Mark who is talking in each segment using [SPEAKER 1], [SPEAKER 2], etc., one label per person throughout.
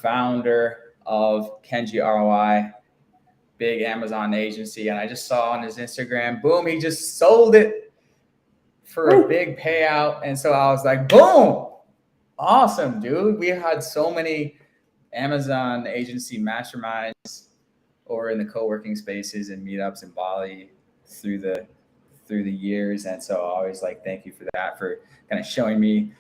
[SPEAKER 1] founder of Kenji ROI, big Amazon agency. And I just saw on his Instagram, boom, he just sold it for a big payout. And so I was like, boom, awesome, dude. We had so many Amazon agency masterminds or in the co-working spaces and meetups in Bali through the years. And so I always like thank you for that, for kind of showing me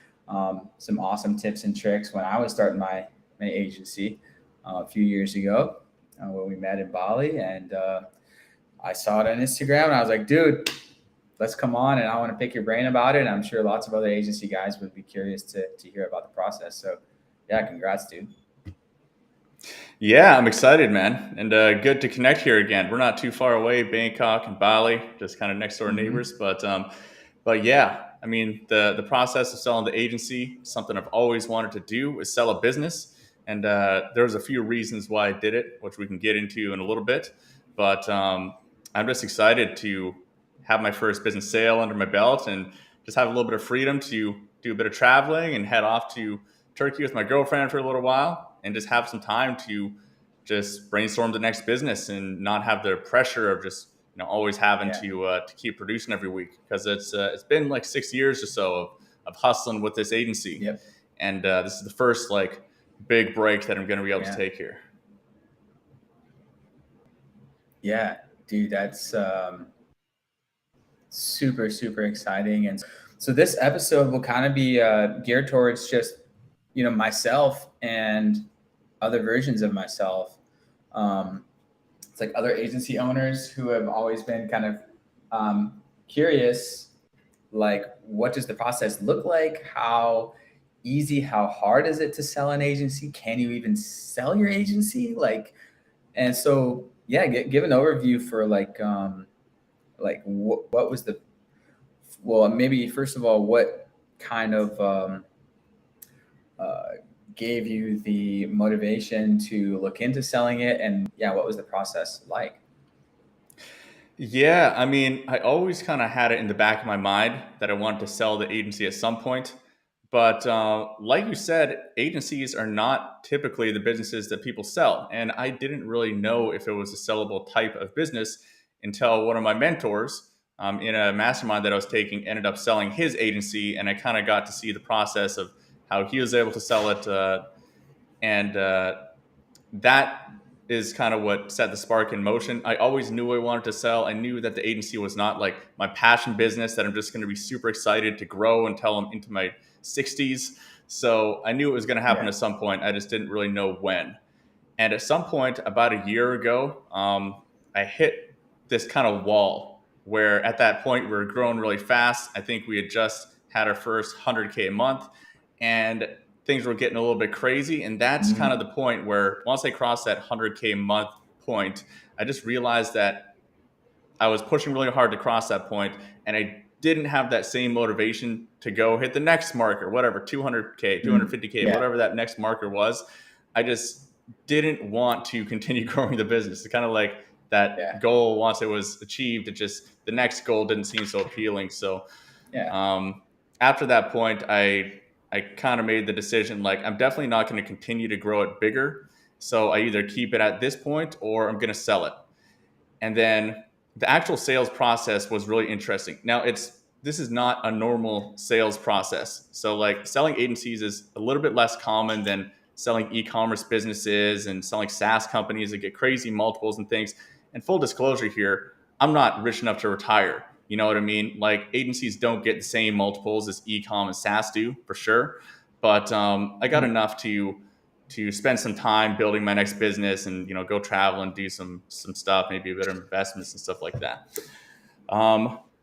[SPEAKER 1] some awesome tips and tricks when I was starting my agency a few years ago when we met in Bali. And I saw it on Instagram and I was like, dude, let's come on and I want to pick your brain about it. And I'm sure lots of other agency guys would be curious to hear about the process. So yeah, congrats, dude.
[SPEAKER 2] Yeah, I'm excited, man. And good to connect here again. We're not too far away, Bangkok and Bali, just kind of next door neighbors. But yeah, I mean, the process of selling the agency, something I've always wanted to do is sell a business. And there's a few reasons why I did it, which we can get into in a little bit. But I'm just excited to have my first business sale under my belt and just have a little bit of freedom to do a bit of traveling and head off to Turkey with my girlfriend for a little while and just have some time to just brainstorm the next business and not have the pressure of just always having to keep producing every week, because it's been like 6 years or so of hustling with this agency.
[SPEAKER 1] Yep.
[SPEAKER 2] And this is the first like big break that I'm going to be able to take here.
[SPEAKER 1] Yeah, dude, that's super, super exciting. And so this episode will kind of be geared towards just, myself and other versions of myself. It's like other agency owners who have always been kind of curious, like, what does the process look like? How easy, how hard is it to sell an agency? Can you even sell your agency? And so, yeah, give an overview for what was maybe first of all, what kind of gave you the motivation to look into selling it, and what was the process like?
[SPEAKER 2] Yeah, I mean, I always kind of had it in the back of my mind that I wanted to sell the agency at some point. But like you said, agencies are not typically the businesses that people sell. And I didn't really know if it was a sellable type of business until one of my mentors in a mastermind that I was taking ended up selling his agency. And I kind of got to see the process of how he was able to sell it. And that is kind of what set the spark in motion. I always knew I wanted to sell. I knew that the agency was not like my passion business that I'm just going to be super excited to grow until I'm into my 60s. So I knew it was going to happen at some point. I just didn't really know when. And at some point, about a year ago, I hit this kind of wall where at that point we were growing really fast. I think we had just had our first 100K a month and things were getting a little bit crazy. And that's kind of the point where once I crossed that 100K a month point, I just realized that I was pushing really hard to cross that point, and I didn't have that same motivation to go hit the next marker, whatever, 200K, 250K, whatever that next marker was. I just didn't want to continue growing the business. It's kind of like that goal, once it was achieved, the next goal didn't seem so appealing. So after that point, I kind of made the decision, like, I'm definitely not going to continue to grow it bigger. So I either keep it at this point or I'm going to sell it. And then the actual sales process was really interesting. Now, this is not a normal sales process. So like selling agencies is a little bit less common than selling e-commerce businesses and selling SaaS companies that get crazy multiples and things. And full disclosure here, I'm not rich enough to retire. You know what I mean? Like, agencies don't get the same multiples as e-com and SaaS do, for sure. But I got enough to spend some time building my next business and, go travel and do some stuff, maybe a bit of investments and stuff like that.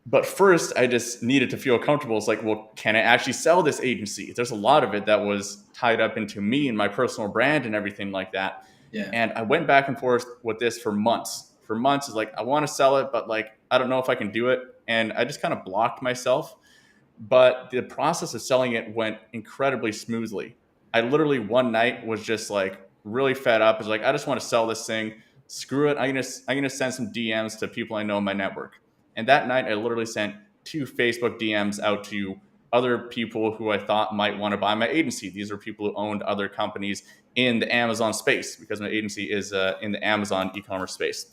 [SPEAKER 2] But first, I just needed to feel comfortable. It's like, well, can I actually sell this agency? There's a lot of it that was tied up into me and my personal brand and everything like that. Yeah. And I went back and forth with this for months. It's like, I want to sell it, but like, I don't know if I can do it. And I just kind of blocked myself. But the process of selling it went incredibly smoothly. I literally one night was just like really fed up. It's like, I just want to sell this thing. Screw it. I'm gonna send some DMs to people I know in my network. And that night I literally sent 2 Facebook DMs out to other people who I thought might want to buy my agency. These are people who owned other companies in the Amazon space, because my agency is in the Amazon e-commerce space.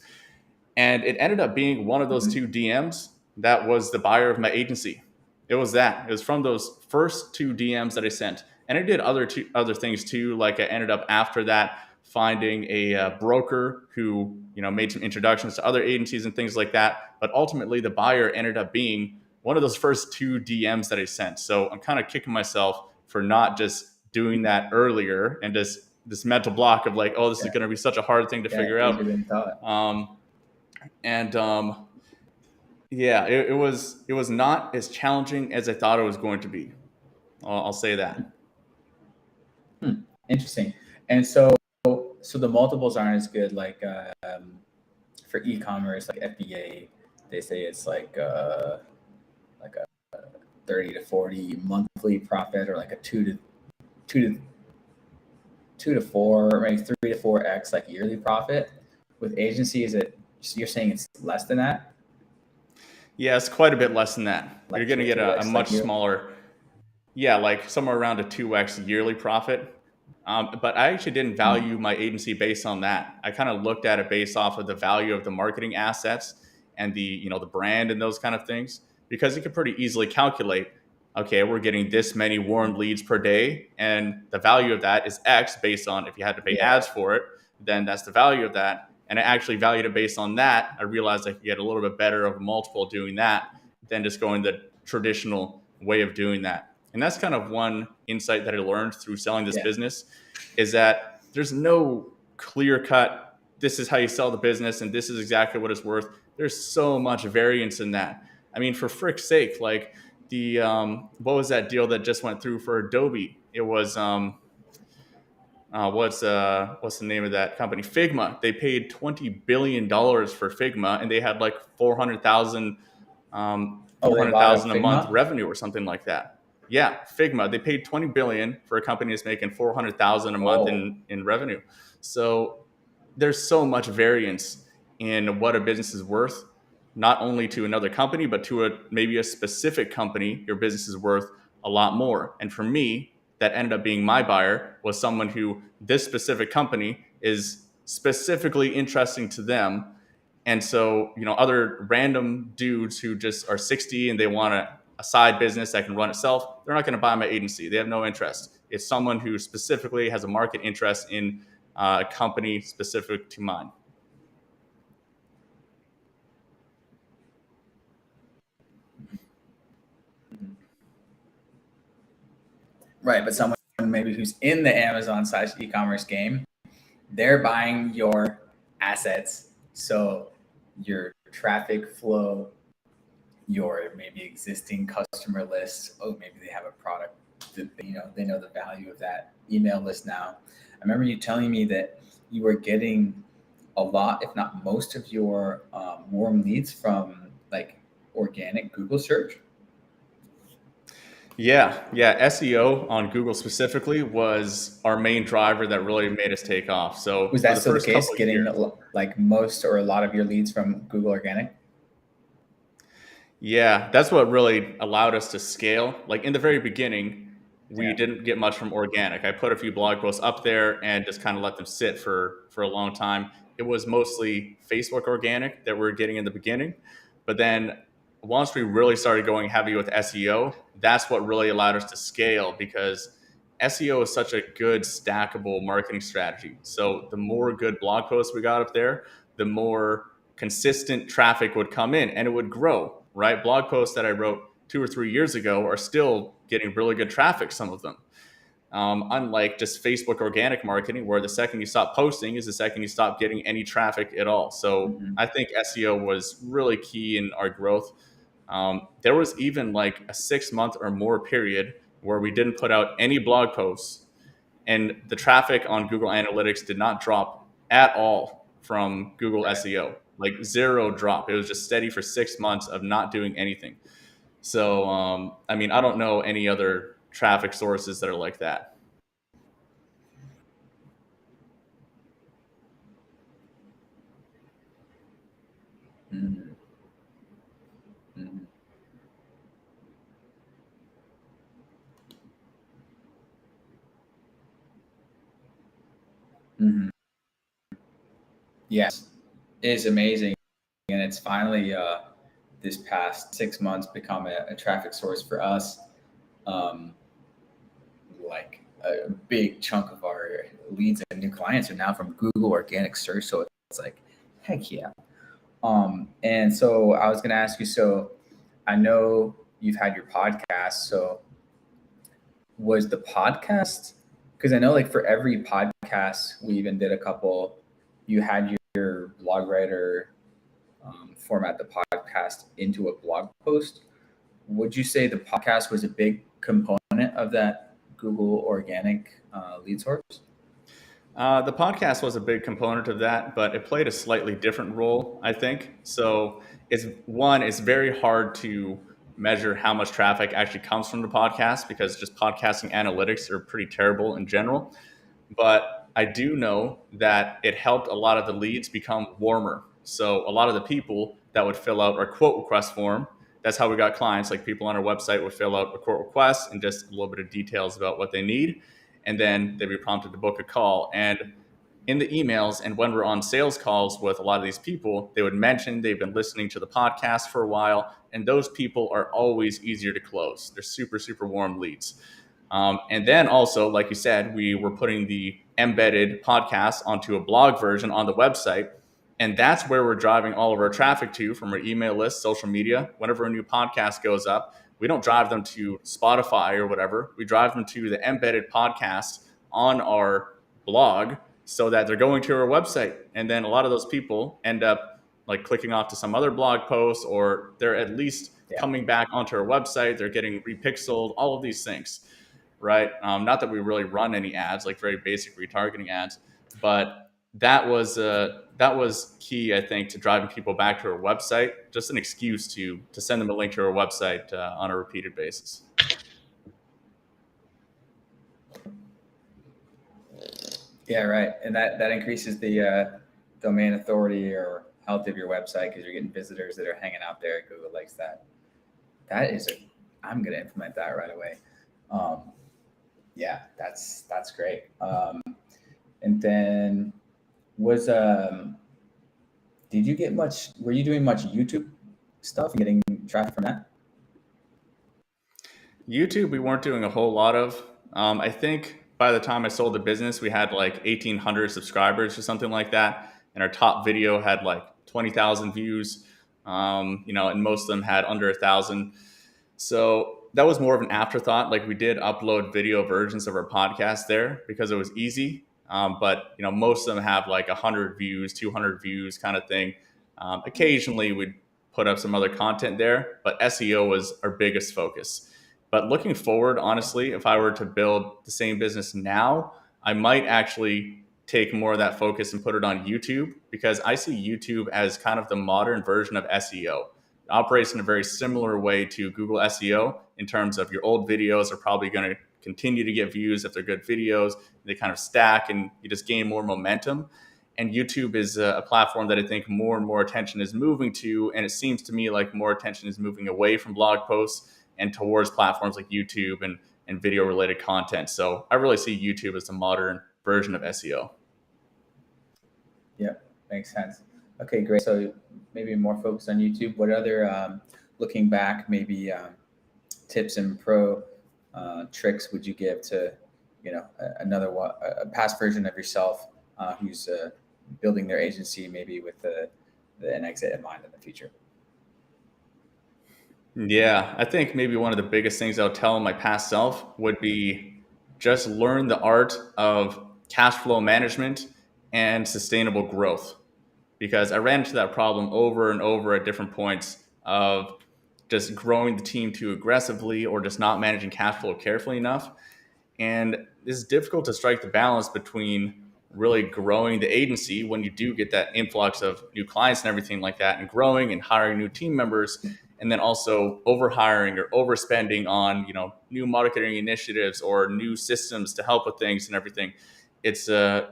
[SPEAKER 2] And it ended up being one of those two DMs that was the buyer of my agency. It was that. It was from those first two DMs that I sent. And I did other things too. Like I ended up after that finding a broker who, made some introductions to other agencies and things like that. But ultimately, the buyer ended up being one of those first two DMs that I sent. So I'm kind of kicking myself for not just doing that earlier and just this mental block of like, oh, this is going to be such a hard thing to figure out.
[SPEAKER 1] Easier than thought.
[SPEAKER 2] Yeah, it was not as challenging as I thought it was going to be. I'll say that.
[SPEAKER 1] Interesting. And so the multiples aren't as good. Like for e-commerce, like FBA, they say it's like a 30 to 40 monthly profit, or like a 2 to 4, maybe 3 to 4x like yearly profit. With agency, you're saying it's less than that?
[SPEAKER 2] Yeah, it's quite a bit less than that.
[SPEAKER 1] Like
[SPEAKER 2] You're going to get a much smaller, like somewhere around a 2x yearly profit. But I actually didn't value my agency based on that. I kind of looked at it based off of the value of the marketing assets and the brand and those kind of things, because you could pretty easily calculate, okay, we're getting this many warm leads per day, and the value of that is X based on if you had to pay ads for it, then that's the value of that. And I actually valued it based on that. I realized I could get a little bit better of a multiple doing that than just going the traditional way of doing that. And that's kind of one insight that I learned through selling this business, is that there's no clear cut, this is how you sell the business and this is exactly what it's worth. There's so much variance in that. I mean, for frick's sake, like the what was that deal that just went through for Adobe? It was what's the name of that company? Figma. They paid $20 billion for Figma, and they had like 400,000 a month revenue or something like that. Yeah, Figma. They paid $20 billion for a company that's making 400,000 a month in revenue. So there's so much variance in what a business is worth, not only to another company, but to maybe a specific company. Your business is worth a lot more. And for me, that ended up being my buyer was someone who this specific company is specifically interesting to them. And so, other random dudes who just are 60 and they want a side business that can run itself, they're not going to buy my agency. They have no interest. It's someone who specifically has a market interest in a company specific to mine.
[SPEAKER 1] Right, but someone maybe who's in the Amazon / e-commerce game, they're buying your assets. So your traffic flow, your maybe existing customer list. Oh, maybe they have a product that they know the value of that email list now. I remember you telling me that you were getting a lot, if not most, of your warm leads from like organic Google search.
[SPEAKER 2] Yeah. SEO on Google specifically was our main driver that really made us take off. So
[SPEAKER 1] Was that still the case? Getting like most or a lot of your leads from Google organic?
[SPEAKER 2] Yeah, that's what really allowed us to scale. Like in the very beginning, we didn't get much from organic. I put a few blog posts up there and just kind of let them sit for a long time. It was mostly Facebook organic that we were getting in the beginning. But then once we really started going heavy with SEO, that's what really allowed us to scale, because SEO is such a good stackable marketing strategy. So the more good blog posts we got up there, the more consistent traffic would come in and it would grow, right? Blog posts that I wrote 2 or 3 years ago are still getting really good traffic, some of them. Unlike just Facebook organic marketing, where the second you stop posting is the second you stop getting any traffic at all. So I think SEO was really key in our growth. There was even like a 6-month or more period where we didn't put out any blog posts, and the traffic on Google Analytics did not drop at all from Google SEO, like zero drop. It was just steady for 6 months of not doing anything. So, I mean, I don't know any other traffic sources that are like that.
[SPEAKER 1] Mm-hmm. Mm-hmm. Hmm. Yes, it is amazing, and it's finally this past 6 months become a traffic source for us. Um, like a big chunk of our leads and new clients are now from Google organic search. So it's like, heck yeah. And so I was going to ask you, so I know you've had your podcast. So was the podcast, because I know like for every podcast, we even did a couple, you had your blog writer format the podcast into a blog post. Would you say the podcast was a big component of that Google organic lead source?
[SPEAKER 2] The podcast was a big component of that, but it played a slightly different role, I think. So it's very hard to measure how much traffic actually comes from the podcast because just podcasting analytics are pretty terrible in general. But I do know that it helped a lot of the leads become warmer. So a lot of the people that would fill out our quote request form, that's how we got clients. Like people on our website would fill out a quote request and just a little bit of details about what they need. And then they'd be prompted to book a call. And in the emails and when we're on sales calls with a lot of these people, they would mention they've been listening to the podcast for a while. And those people are always easier to close. They're super, super warm leads. And then also, like you said, we were putting the embedded podcast onto a blog version on the website. And that's where we're driving all of our traffic to from our email list, social media. Whenever a new podcast goes up, we don't drive them to Spotify or whatever. We drive them to the embedded podcast on our blog so that they're going to our website. And then a lot of those people end up like clicking off to some other blog post, or they're at least
[SPEAKER 1] Yeah.
[SPEAKER 2] coming back onto our website. They're getting repixeled, all of these things, right? Not that we really run any ads, like very basic retargeting ads, but that was key, I think, to driving people back to our website. Just an excuse to send them a link to our website on a repeated basis.
[SPEAKER 1] Yeah, right. And that increases the domain authority or health of your website because you're getting visitors that are hanging out there. Google likes that. That is a, I'm going to implement that right away. Um, yeah, that's great. And then was did you get much? Were you doing much YouTube stuff and getting traffic from that?
[SPEAKER 2] YouTube, we weren't doing a whole lot of. I think by the time I sold the business, we had like 1,800 subscribers or something like that, and our top video had like 20,000 views. And most of them had under 1,000. So that was more of an afterthought. Like we did upload video versions of our podcast there because it was easy. But most of them have like 100 views, 200 views, kind of thing. Occasionally, we'd put up some other content there, but SEO was our biggest focus. But looking forward, honestly, if I were to build the same business now, I might actually take more of that focus and put it on YouTube because I see YouTube as kind of the modern version of SEO. It operates in a very similar way to Google SEO in terms of your old videos are probably going to continue to get views if they're good videos. They kind of stack and you just gain more momentum. And YouTube is a platform that I think more and more attention is moving to. And it seems to me like more attention is moving away from blog posts and towards platforms like YouTube and video related content. So I really see YouTube as the modern version of SEO.
[SPEAKER 1] Yeah, makes sense. Okay, great. So maybe more focused on YouTube. What other, looking back, maybe tips and pro tricks would you give to, another one, a past version of yourself who's building their agency, maybe with an exit in mind in the future?
[SPEAKER 2] Yeah, I think maybe one of the biggest things I'll tell my past self would be just learn the art of cash flow management and sustainable growth. Because I ran into that problem over and over at different points of just growing the team too aggressively or just not managing cash flow carefully enough. And it's difficult to strike the balance between really growing the agency when you do get that influx of new clients and everything like that, and growing and hiring new team members, and then also overhiring or overspending on new marketing initiatives or new systems to help with things and everything. It's a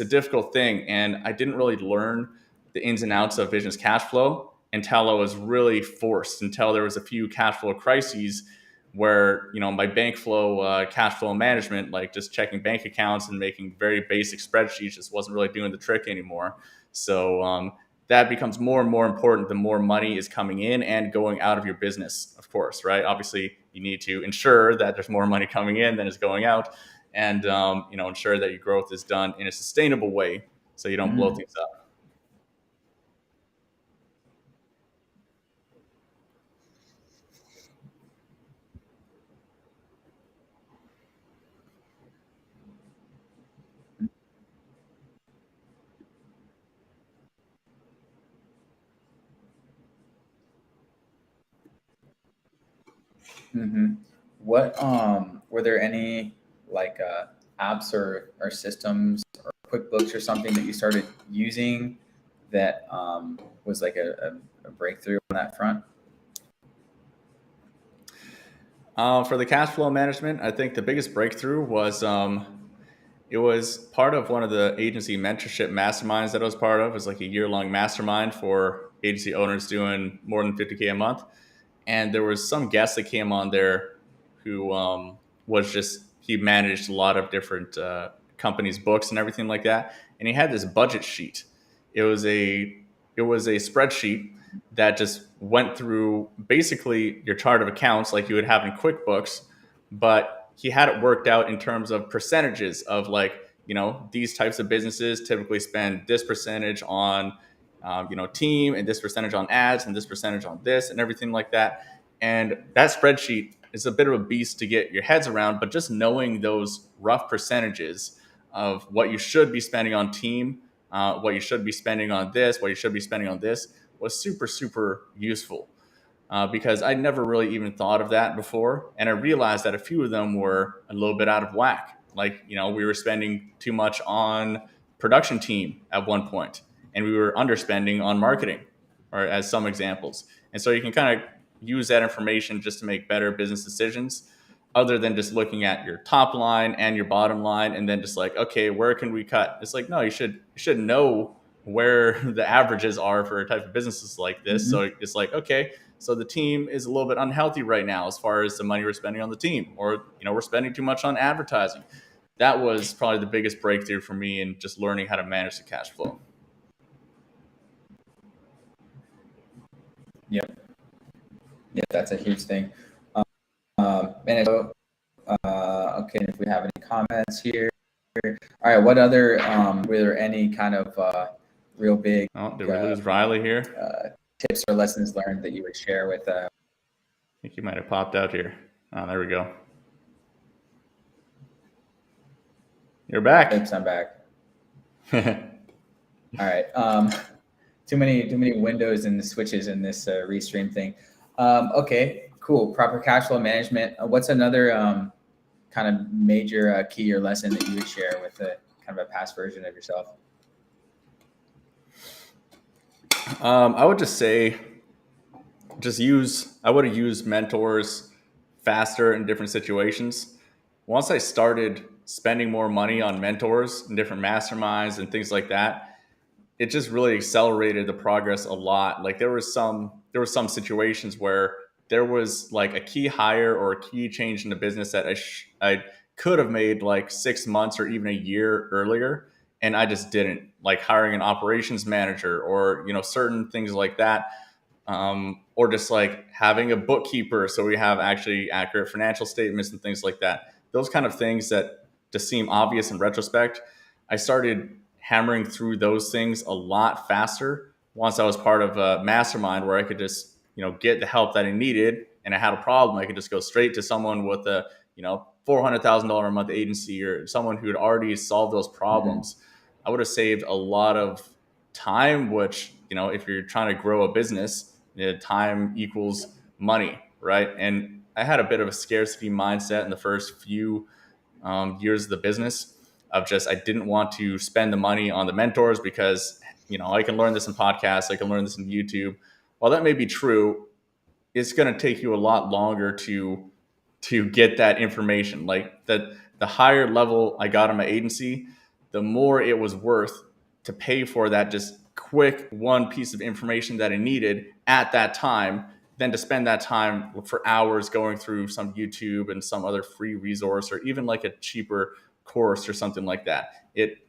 [SPEAKER 2] difficult thing, and I didn't really learn the ins and outs of business cash flow until I was really forced, until there was a few cash flow crises where my bank flow, cash flow management, like just checking bank accounts and making very basic spreadsheets, just wasn't really doing the trick anymore. So that becomes more and more important the more money is coming in and going out of your business, of course, right? Obviously, you need to ensure that there's more money coming in than is going out, and ensure that your growth is done in a sustainable way so you don't blow
[SPEAKER 1] Mm-hmm.
[SPEAKER 2] things up.
[SPEAKER 1] Mm-hmm. What were there any like apps or systems or QuickBooks or something that you started using that was like a breakthrough on that front?
[SPEAKER 2] For the cash flow management, I think the biggest breakthrough was it was part of one of the agency mentorship masterminds that I was part of. It was like a year-long mastermind for agency owners doing more than 50K a month. And there was some guest that came on there who was just, he managed a lot of different companies' books and everything like that. And he had this budget sheet. It was a spreadsheet that just went through basically your chart of accounts like you would have in QuickBooks, but he had it worked out in terms of percentages of like, these types of businesses typically spend this percentage on team, and this percentage on ads, and this percentage on this, and everything like that. And that spreadsheet is a bit of a beast to get your heads around, but just knowing those rough percentages of what you should be spending on team, what you should be spending on this, what you should be spending on this, was super, super useful. Because I never really even thought of that before. And I realized that a few of them were a little bit out of whack. Like, we were spending too much on production team at one point, and we were underspending on marketing, or as some examples. And so you can kind of use that information just to make better business decisions, other than just looking at your top line and your bottom line and then just like, okay, where can we cut? It's like, no, you should know where the averages are for type of businesses like this.
[SPEAKER 1] Mm-hmm.
[SPEAKER 2] So it's like, okay, so the team is a little bit unhealthy right now as far as the money we're spending on the team, or we're spending too much on advertising. That was probably the biggest breakthrough for me in just learning how to manage the cash flow.
[SPEAKER 1] Yep. Yeah, that's a huge thing. And okay, if we have any comments here. All right, what other were there any kind of real big
[SPEAKER 2] Oh, did we lose Riley here?
[SPEAKER 1] tips or lessons learned that you would share with
[SPEAKER 2] I think he might have popped out here. Oh, there we go. You're back.
[SPEAKER 1] tips? I'm back. All right. Too many windows and the switches in this restream thing. Okay, cool. Proper cash flow management. What's another kind of major key or lesson that you would share with a kind of a past version of yourself?
[SPEAKER 2] I would just say, I would have used mentors faster in different situations. Once I started spending more money on mentors and different masterminds and things like that, it just really accelerated the progress a lot. Like there were some situations where there was like a key hire or a key change in the business that I could have made like 6 months or even a year earlier, and I just didn't. Like hiring an operations manager, or certain things like that, or just like having a bookkeeper so we have actually accurate financial statements and things like that. Those kind of things that just seem obvious in retrospect, I started hammering through those things a lot faster once I was part of a mastermind where I could just get the help that I needed, and I had a problem, I could just go straight to someone with a $400,000 a month agency, or someone who had already solved those
[SPEAKER 1] Mm-hmm.
[SPEAKER 2] problems. I would have saved a lot of time, which if you're trying to grow a business, time equals money, right? And I had a bit of a scarcity mindset in the first few years of the business, of just I didn't want to spend the money on the mentors because I can learn this in podcasts, I can learn this in YouTube. While that may be true, it's going to take you a lot longer to get that information. Like the higher level I got on my agency, the more it was worth to pay for that just quick one piece of information that I needed at that time than to spend that time for hours going through some YouTube and some other free resource, or even like a cheaper course or something like that.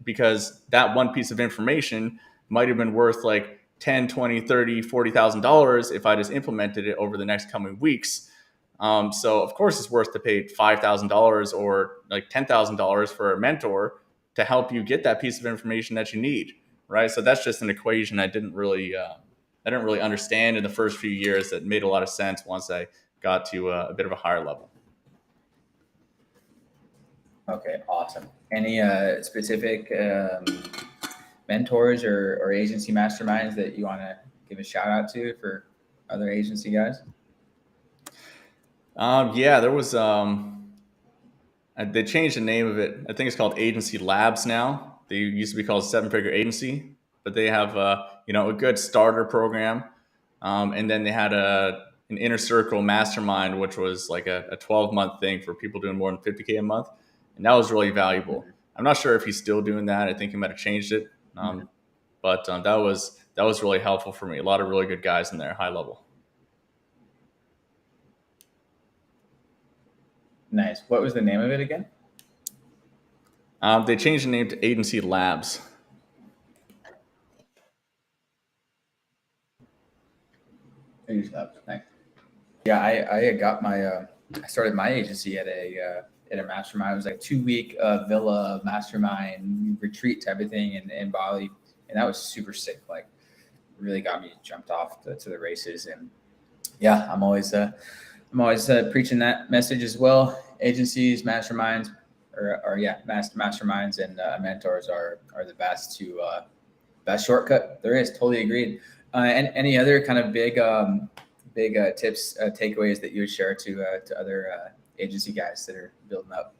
[SPEAKER 2] Because that one piece of information might have been worth like 10, 20, 30, $40,000 if I just implemented it over the next coming weeks. So of course it's worth to pay $5,000 or like $10,000 for a mentor to help you get that piece of information that you need, right? So that's just an equation I didn't really understand in the first few years. That made a lot of sense once I got to a bit of a higher level.
[SPEAKER 1] Okay, awesome. Any specific mentors or agency masterminds that you want to give a shout out to for other agency guys?
[SPEAKER 2] Yeah, there was. They changed the name of it. I think it's called Agency Labs now. They used to be called Seven Figure Agency, but they have a good starter program, and then they had an inner circle mastermind, which was like a 12-month thing for people doing more than 50K a month, and that was really valuable.
[SPEAKER 1] Mm-hmm.
[SPEAKER 2] I'm not sure if he's still doing that. I think he might have changed it, but that was really helpful for me. A lot of really good guys in there, high level.
[SPEAKER 1] Nice. What was the name of it again?
[SPEAKER 2] They changed the name to Agency Labs.
[SPEAKER 1] Agency Labs. Nice. Yeah, I got my I started my agency at a mastermind. It was like a 2-week villa mastermind retreat type of thing in Bali, and that was super sick. Like, really got me jumped off to the races. And yeah, I'm always preaching that message as well. Agencies, masterminds, masterminds and mentors are the best best shortcut there is. Totally agreed. And any other kind of big tips, takeaways that you would share to other agency guys that are building up?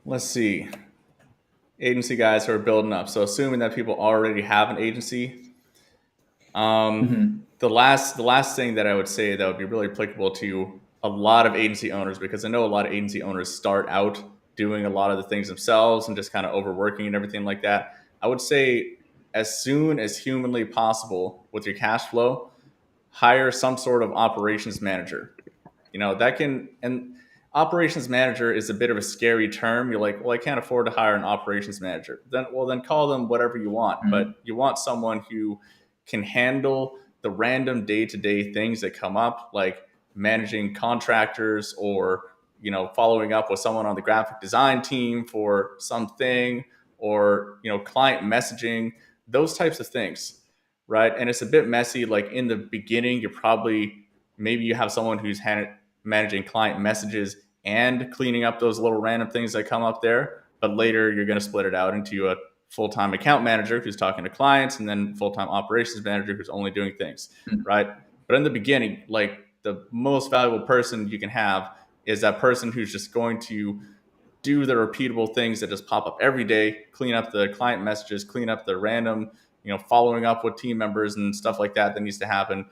[SPEAKER 2] Let's see. Agency guys who are building up. So assuming that people already have an agency, the last thing that I would say that would be really applicable to a lot of agency owners, because I know a lot of agency owners start out doing a lot of the things themselves and just kind of overworking and everything like that. I would say, as soon as humanly possible with your cash flow, hire some sort of operations manager. And operations manager is a bit of a scary term. You're like, well, I can't afford to hire an operations manager. Then call them whatever you want.
[SPEAKER 1] Mm-hmm.
[SPEAKER 2] But you want someone who can handle the random day-to-day things that come up, like managing contractors, or following up with someone on the graphic design team for something, or client messaging, those types of things, right? And it's a bit messy. Like, in the beginning, maybe you have someone who's managing client messages and cleaning up those little random things that come up there, but later you're going to split it out into a full-time account manager who's talking to clients, and then full-time operations manager who's only doing things, right? But in the beginning, like, the most valuable person you can have is that person who's just going to do the repeatable things that just pop up every day, clean up the client messages, clean up the random, following up with team members and stuff like that needs to happen,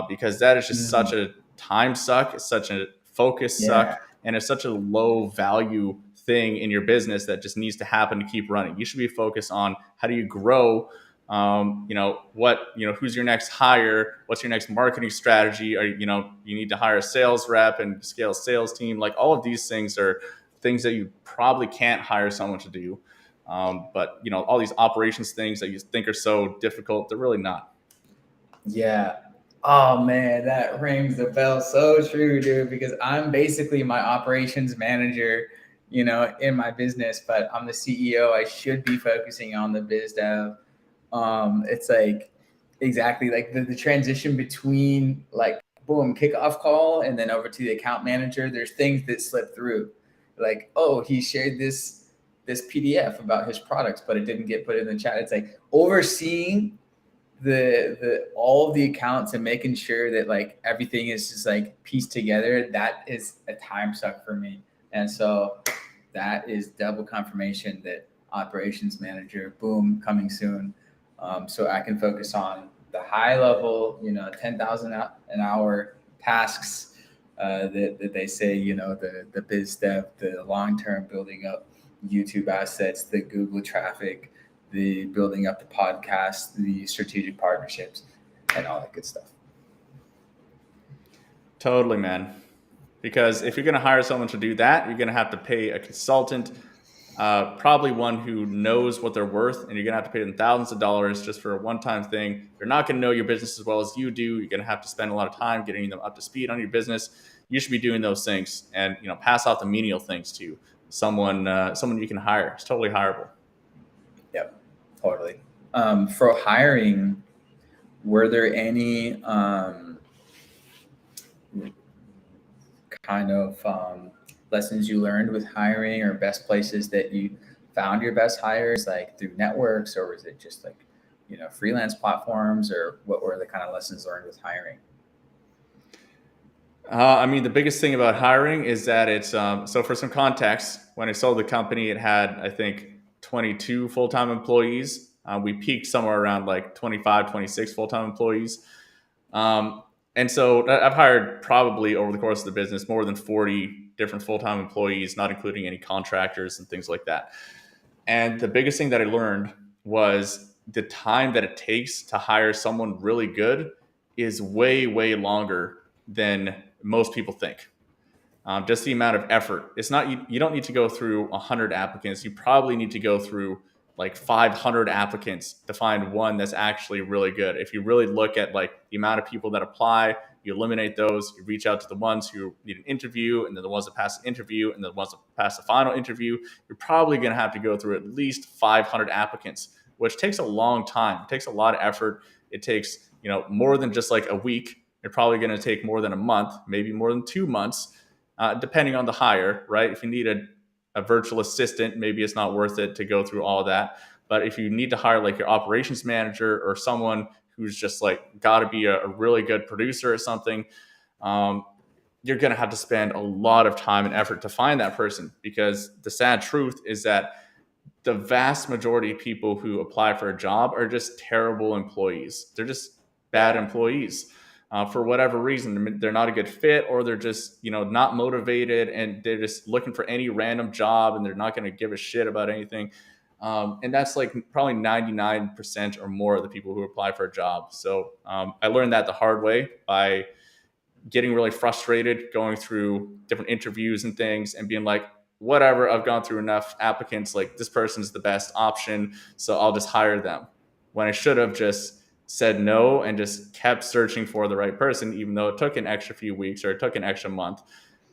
[SPEAKER 2] because that is just such a time suck. It's such a focus suck, and it's such a low value thing in your business that just needs to happen to keep running. You should be focused on how do you grow. Who's your next hire? What's your next marketing strategy? You need to hire a sales rep and scale a sales team. Like, all of these things are things that you probably can't hire someone to do. But all these operations things that you think are so difficult, they're really not.
[SPEAKER 1] Yeah. Oh man, that rings the bell so true, dude, because I'm basically my operations manager, in my business, but I'm the CEO. I should be focusing on the biz dev. It's like exactly like the transition between, like, boom, kickoff call and then over to the account manager. There's things that slip through, like, oh, he shared this PDF about his products, but it didn't get put in the chat. It's like overseeing the all of the accounts and making sure that, like, everything is just like pieced together. That is a time suck for me. And so that is double confirmation that operations manager, boom, coming soon. So I can focus on the high level, 10,000 an hour tasks that they say, the biz dev, the long-term building up YouTube assets, the Google traffic, the building up the podcast, the strategic partnerships. and all that good stuff.
[SPEAKER 2] Totally, man. Because if you're going to hire someone to do that, you're going to have to pay a consultant, probably one who knows what they're worth, and you're going to have to pay them thousands of dollars just for a one-time thing. They're not going to know your business as well as you do. You're going to have to spend a lot of time getting them up to speed on your business. You should be doing those things, and pass out the menial things to someone you can hire. It's totally hireable.
[SPEAKER 1] Yep, totally. For hiring, were there any kind of lessons you learned with hiring, or best places that you found your best hires, like through networks, or was it just like, freelance platforms, or what were the kind of lessons learned with hiring?
[SPEAKER 2] I mean, the biggest thing about hiring is that it's so for some context, when I sold the company, it had, I think, 22 full time employees. We peaked somewhere around like 25, 26 full time employees. Um, and so I've hired probably over the course of the business more than 40 different full time employees, not including any contractors and things like that. And the biggest thing that I learned was the time that it takes to hire someone really good is way, way longer than most people think. Just the amount of effort. It's not, you don't need to go through 100 applicants. You probably need to go through like 500 applicants to find one that's actually really good. If you really look at like the amount of people that apply, you eliminate those, you reach out to the ones who need an interview, and then the ones that pass the interview, and the ones that pass the final interview. You're probably going to have to go through at least 500 applicants, which takes a long time. It takes a lot of effort. It takes, more than just like a week. It's probably going to take more than a month, maybe more than 2 months, depending on the hire, right? If you need a virtual assistant, maybe it's not worth it to go through all of that. But if you need to hire like your operations manager or someone who's just like got to be a really good producer or something, you're going to have to spend a lot of time and effort to find that person, because the sad truth is that the vast majority of people who apply for a job are just terrible employees. They're just bad employees. For whatever reason, they're not a good fit, or they're just, not motivated, and they're just looking for any random job, and they're not going to give a shit about anything. And that's like probably 99% or more of the people who apply for a job. So I learned that the hard way by getting really frustrated, going through different interviews and things, and being like, whatever, I've gone through enough applicants, like this person's the best option, so I'll just hire them. When I should have just said no and just kept searching for the right person, even though it took an extra few weeks or it took an extra month,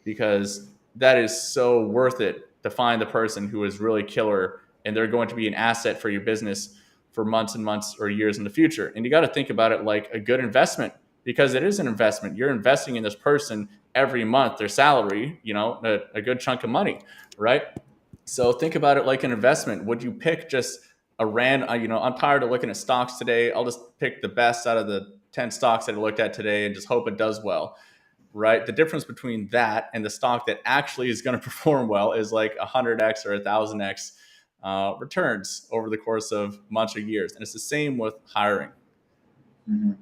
[SPEAKER 2] because that is so worth it to find the person who is really killer, and they're going to be an asset for your business for months and months or years in the future. And you got to think about it like a good investment, because it is an investment. You're investing in this person every month, their salary, a good chunk of money, right? So think about it like an investment. Would you pick just I'm tired of looking at stocks today, I'll just pick the best out of the 10 stocks that I looked at today and just hope it does well, right? The difference between that and the stock that actually is going to perform well is like 100x or 1000x returns over the course of months or years. And it's the same with hiring.
[SPEAKER 1] Mm-hmm.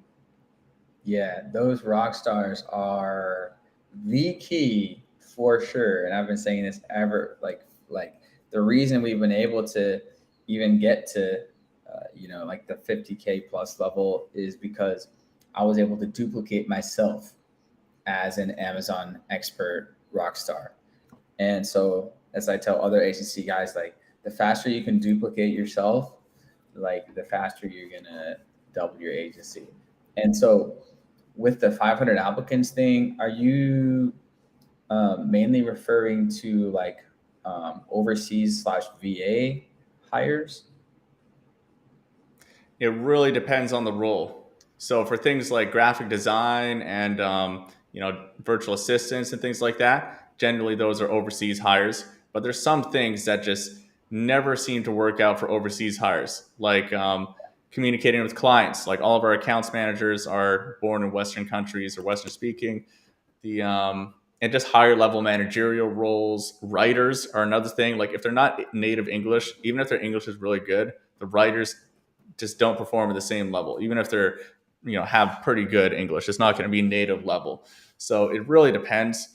[SPEAKER 1] Yeah, those rock stars are the key for sure. And I've been saying this ever, like the reason we've been able to even get to, like the 50K plus level is because I was able to duplicate myself as an Amazon expert rock star. And so, as I tell other agency guys, like the faster you can duplicate yourself, like the faster you're gonna double your agency. And so, with the 500 applicants thing, are you mainly referring to like overseas/VA hires?
[SPEAKER 2] It really depends on the role. So for things like graphic design and virtual assistants and things like that, generally those are overseas hires. But there's some things that just never seem to work out for overseas hires, like communicating with clients. Like all of our accounts managers are born in Western countries or Western speaking. And just higher level managerial roles. Writers are another thing. Like if they're not native English, even if their English is really good, the writers just don't perform at the same level. Even if they're, have pretty good English, it's not going to be native level. So it really depends.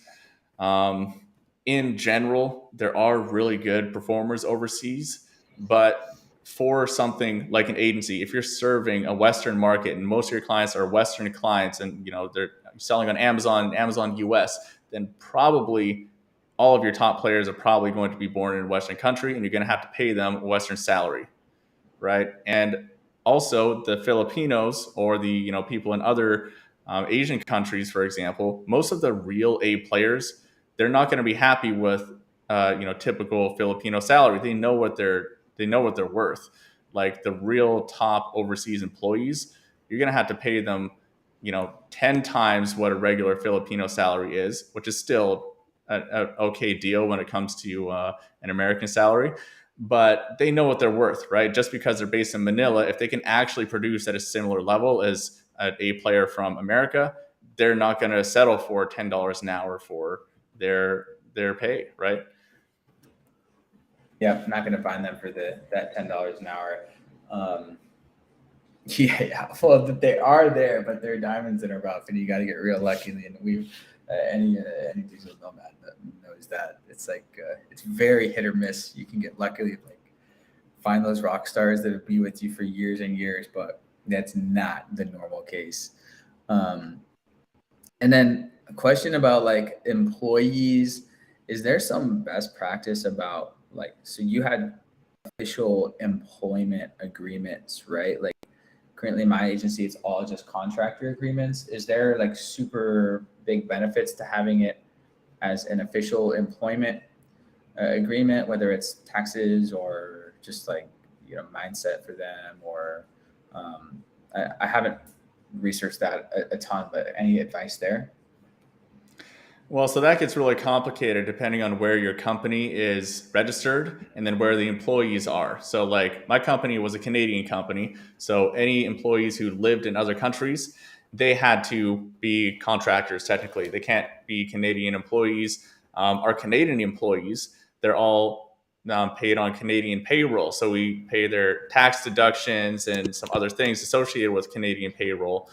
[SPEAKER 2] In general, there are really good performers overseas, but for something like an agency, if you're serving a Western market and most of your clients are Western clients and they're selling on Amazon US, then probably all of your top players are probably going to be born in a Western country and you're going to have to pay them a Western salary, right? And also the Filipinos or the people in other Asian countries, for example, most of the real A players, they're not going to be happy with typical Filipino salary. They know what they're worth. Like the real top overseas employees, you're going to have to pay them 10 times what a regular Filipino salary is, which is still an okay deal when it comes to an American salary. But they know what they're worth, right? Just because they're based in Manila, if they can actually produce at a similar level as an A player from America, they're not going to settle for $10 an hour for their pay, right?
[SPEAKER 1] Yeah, I'm not going to find them for that $10 an hour. Yeah. Well, they are there, but they're diamonds in our rough, and you got to get real lucky. And we've any digital nomad that knows that it's like it's very hit or miss. You can get lucky, like find those rock stars that will be with you for years and years, but that's not the normal case. Um, and then a question about like employees: is there some best practice about like so you had official employment agreements, right? Like currently in my agency, it's all just contractor agreements. Is there like super big benefits to having it as an official employment agreement, whether it's taxes or just like mindset for them? Or I haven't researched that a ton, but any advice there?
[SPEAKER 2] Well, so that gets really complicated depending on where your company is registered and then where the employees are. So, like, my company was a Canadian company. So, any employees who lived in other countries, they had to be contractors technically. They can't be Canadian employees. Our Canadian employees, they're all paid on Canadian payroll. So, we pay their tax deductions and some other things associated with Canadian payroll.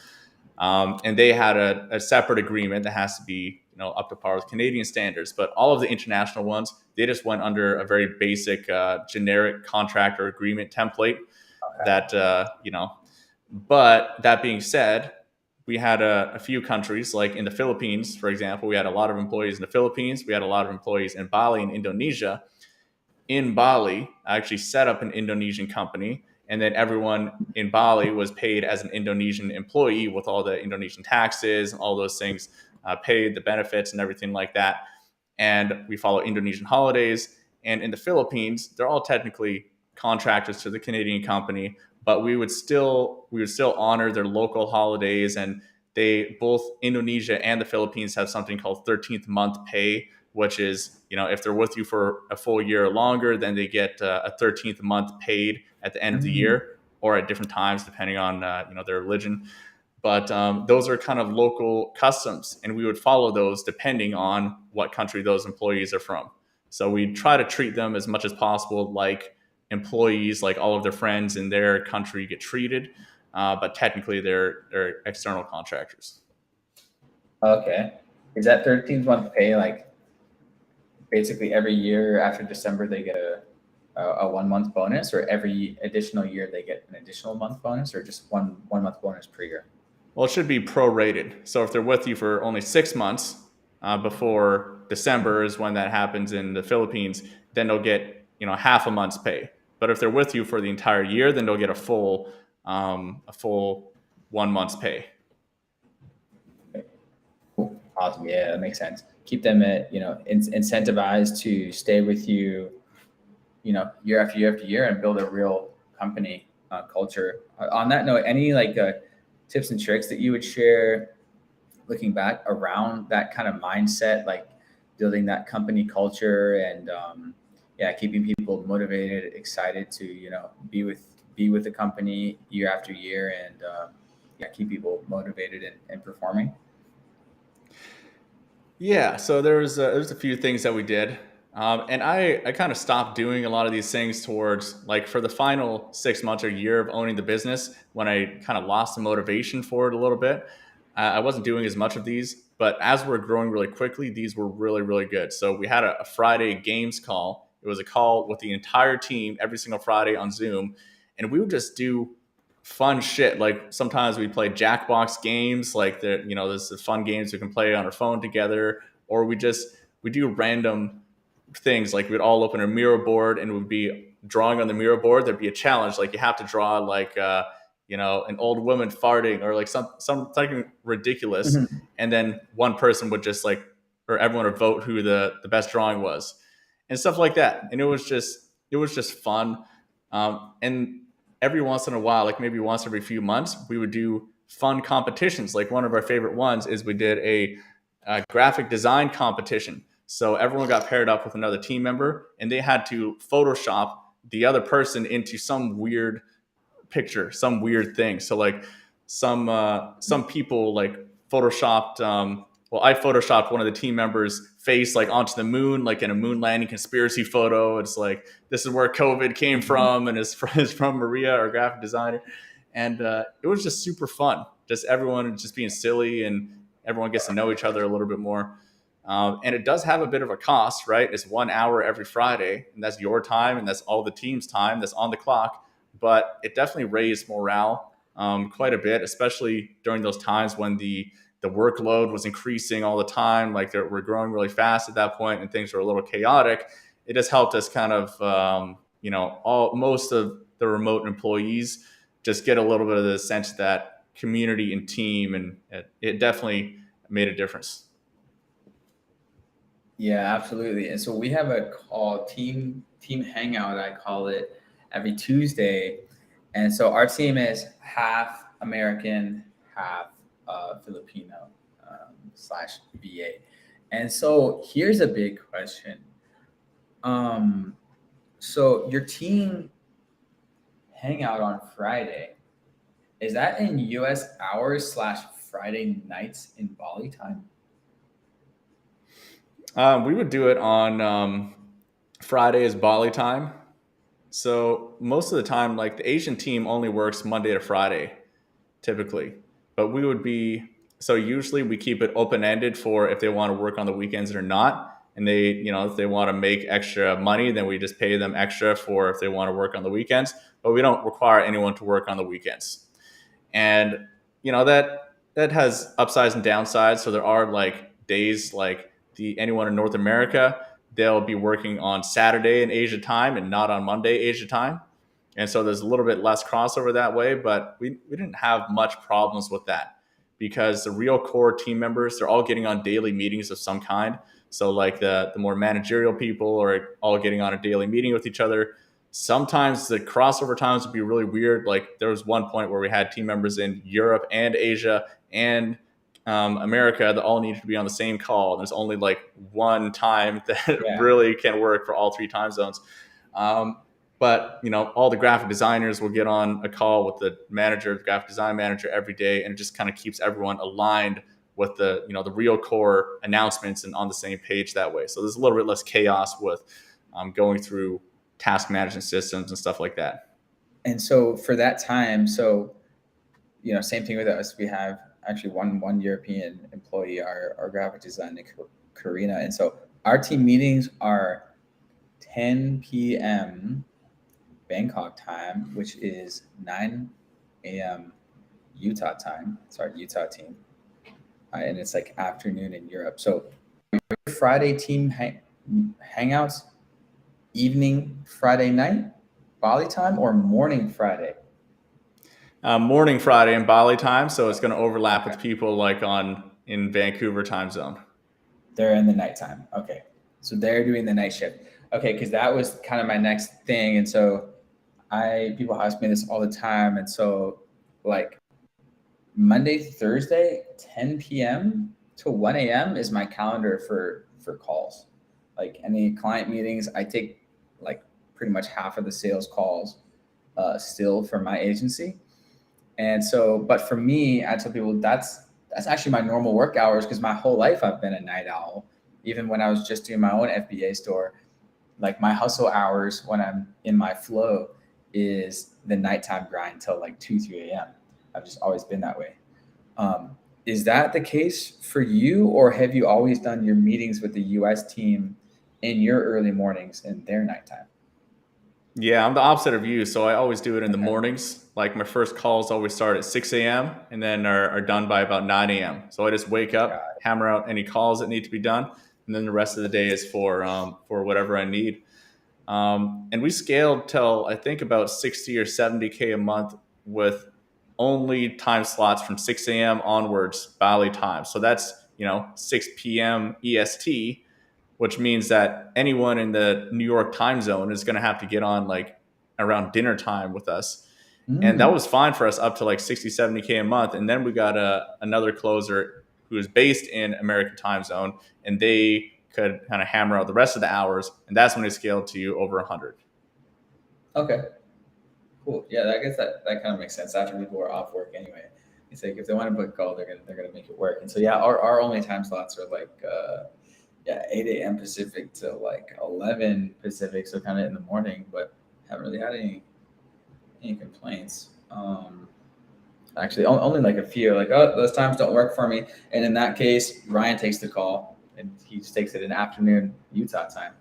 [SPEAKER 2] And they had a separate agreement that has to be up to par with Canadian standards. But all of the international ones, they just went under a very basic generic contractor agreement template.
[SPEAKER 1] Okay.
[SPEAKER 2] That. But that being said, we had a few countries like in the Philippines, for example. We had a lot of employees in the Philippines. We had a lot of employees in Bali and Indonesia. In Bali, I actually set up an Indonesian company, and then everyone in Bali was paid as an Indonesian employee with all the Indonesian taxes and all those things, paid the benefits and everything like that. And we follow Indonesian holidays. And in the Philippines, they're all technically contractors to the Canadian company, but we would still honor their local holidays. And they both Indonesia and the Philippines have something called 13th month pay, which is, if they're with you for a full year or longer, then they get a 13th month paid at the end of the year or at different times, depending on, their religion. But those are kind of local customs, and we would follow those depending on what country those employees are from. So we try to treat them as much as possible like employees, like all of their friends in their country get treated, but technically they're external contractors.
[SPEAKER 1] Okay. Is that 13th month pay like basically every year after December they get a 1 month bonus, or every additional year they get an additional month bonus, or just one month bonus per year?
[SPEAKER 2] Well, it should be prorated. So if they're with you for only 6 months before December is when that happens in the Philippines, then they'll get half a month's pay. But if they're with you for the entire year, then they'll get a full 1 month's pay.
[SPEAKER 1] Cool. Awesome. Yeah, that makes sense. Keep them incentivized to stay with you, year after year after year, and build a real company culture. On that note, any like tips and tricks that you would share looking back around that kind of mindset, like building that company culture and yeah, keeping people motivated, excited to be with the company year after year, and yeah, keep people motivated and performing?
[SPEAKER 2] Yeah, so there's a few things that we did, and I kind of stopped doing a lot of these things towards like for the final 6 months or year of owning the business when I kind of lost the motivation for it a little bit. I wasn't doing as much of these, but as we're growing really quickly, these were really really good. So we had a Friday games call. It was a call with the entire team every single Friday on Zoom, and we would just do fun shit. Like sometimes we play Jackbox games, like there's the fun games we can play on our phone together, or we do random things. Like we'd all open a Miro board and we'd be drawing on the Miro board. There'd be a challenge, like you have to draw like an old woman farting or like something ridiculous, and then one person would just like, or everyone would vote who the best drawing was, and stuff like that. And it was just fun. And every once in a while, like maybe once every few months, we would do fun competitions. Like one of our favorite ones is we did a graphic design competition. So everyone got paired up with another team member, and they had to Photoshop the other person into some weird picture, some weird thing. So like some people like photoshopped. I photoshopped one of the team members' face like onto the moon, like in a moon landing conspiracy photo. It's like, this is where COVID came from, and it's from Maria, our graphic designer. And it was just super fun. Just everyone just being silly, and everyone gets to know each other a little bit more. And it does have a bit of a cost, right? It's 1 hour every Friday, and that's your time, and that's all the team's time that's on the clock. But it definitely raised morale quite a bit, especially during those times when the workload was increasing all the time. Like we're growing really fast at that point, and things were a little chaotic. It just helped us kind of, most of the remote employees just get a little bit of the sense that community and team, and it definitely made a difference.
[SPEAKER 1] Yeah, absolutely. And so we have a call, team hangout, I call it, every Tuesday. And so our team is half American, half Filipino / VA. And so here's a big question. So your team hangout on Friday, is that in US hours / Friday nights in Bali time?
[SPEAKER 2] We would do it on Friday is Bali time. So most of the time, like the Asian team only works Monday to Friday, typically. But usually we keep it open-ended for if they want to work on the weekends or not. And if they want to make extra money, then we just pay them extra for if they want to work on the weekends. But we don't require anyone to work on the weekends. And, that has upsides and downsides. So there are like days like anyone in North America, they'll be working on Saturday in Asia time and not on Monday Asia time. And so there's a little bit less crossover that way, but we didn't have much problems with that because the real core team members, they're all getting on daily meetings of some kind. So like the more managerial people are all getting on a daily meeting with each other. Sometimes the crossover times would be really weird. Like there was one point where we had team members in Europe and Asia and America that all needed to be on the same call. And there's only like one time that really can work for all three time zones. But all the graphic designers will get on a call with the graphic design manager every day, and it just kind of keeps everyone aligned with the real core announcements and on the same page that way. So there's a little bit less chaos with going through task management systems and stuff like that.
[SPEAKER 1] And so for that time, same thing with us. We have actually one European employee, our graphic designer, Karina. And so our team meetings are 10 p.m. Bangkok time, which is 9 a.m. Utah time. It's our Utah team. And it's like afternoon in Europe. So Friday team hangouts, evening Friday night, Bali time, or morning Friday?
[SPEAKER 2] Morning Friday in Bali time. So it's going to overlap with people like in Vancouver time zone.
[SPEAKER 1] They're in the nighttime. Okay. So they're doing the night shift. Okay. Because that was kind of my next thing. And so people ask me this all the time. And so like Monday, Thursday, 10 p.m. to 1 a.m. is my calendar for calls. Like any client meetings, I take like pretty much half of the sales calls still for my agency. And so, but for me, I tell people that's actually my normal work hours because my whole life I've been a night owl. Even when I was just doing my own FBA store, like my hustle hours when I'm in my flow is the nighttime grind till like 2, 3 a.m. I've just always been that way. Is that the case for you, or have you always done your meetings with the US team in your early mornings and their nighttime?
[SPEAKER 2] Yeah, I'm the opposite of you. So I always do it in the
[SPEAKER 1] Okay.
[SPEAKER 2] mornings. Like my first calls always start at 6 a.m. and then are done by about 9 a.m. So I just wake up,
[SPEAKER 1] Got
[SPEAKER 2] hammer out any calls that need to be done, and then the rest of the day is for whatever I need. And we scaled till I think about 60 or 70K a month with only time slots from 6 a.m. onwards Bali time. So that's 6 p.m. EST, which means that anyone in the New York time zone is going to have to get on like around dinner time with us.
[SPEAKER 1] it.
[SPEAKER 2] And that
[SPEAKER 1] Mm.
[SPEAKER 2] was fine for us up to like 60, 70K a month. And then we got another closer who is based in American time zone, and they could kind of hammer out the rest of the hours. And that's when it scaled to over 100.
[SPEAKER 1] Okay. Cool. Yeah, I guess that kind of makes sense. After people are off work anyway, it's like if they want to book a call, they're gonna make it work. And so yeah, our only time slots are like 8 a.m. Pacific to like 11 Pacific, so kind of in the morning. But haven't really had any complaints. Actually, only like a few. Like, oh, those times don't work for me. And in that case, Ryan takes the call, and he just takes it in afternoon Utah time.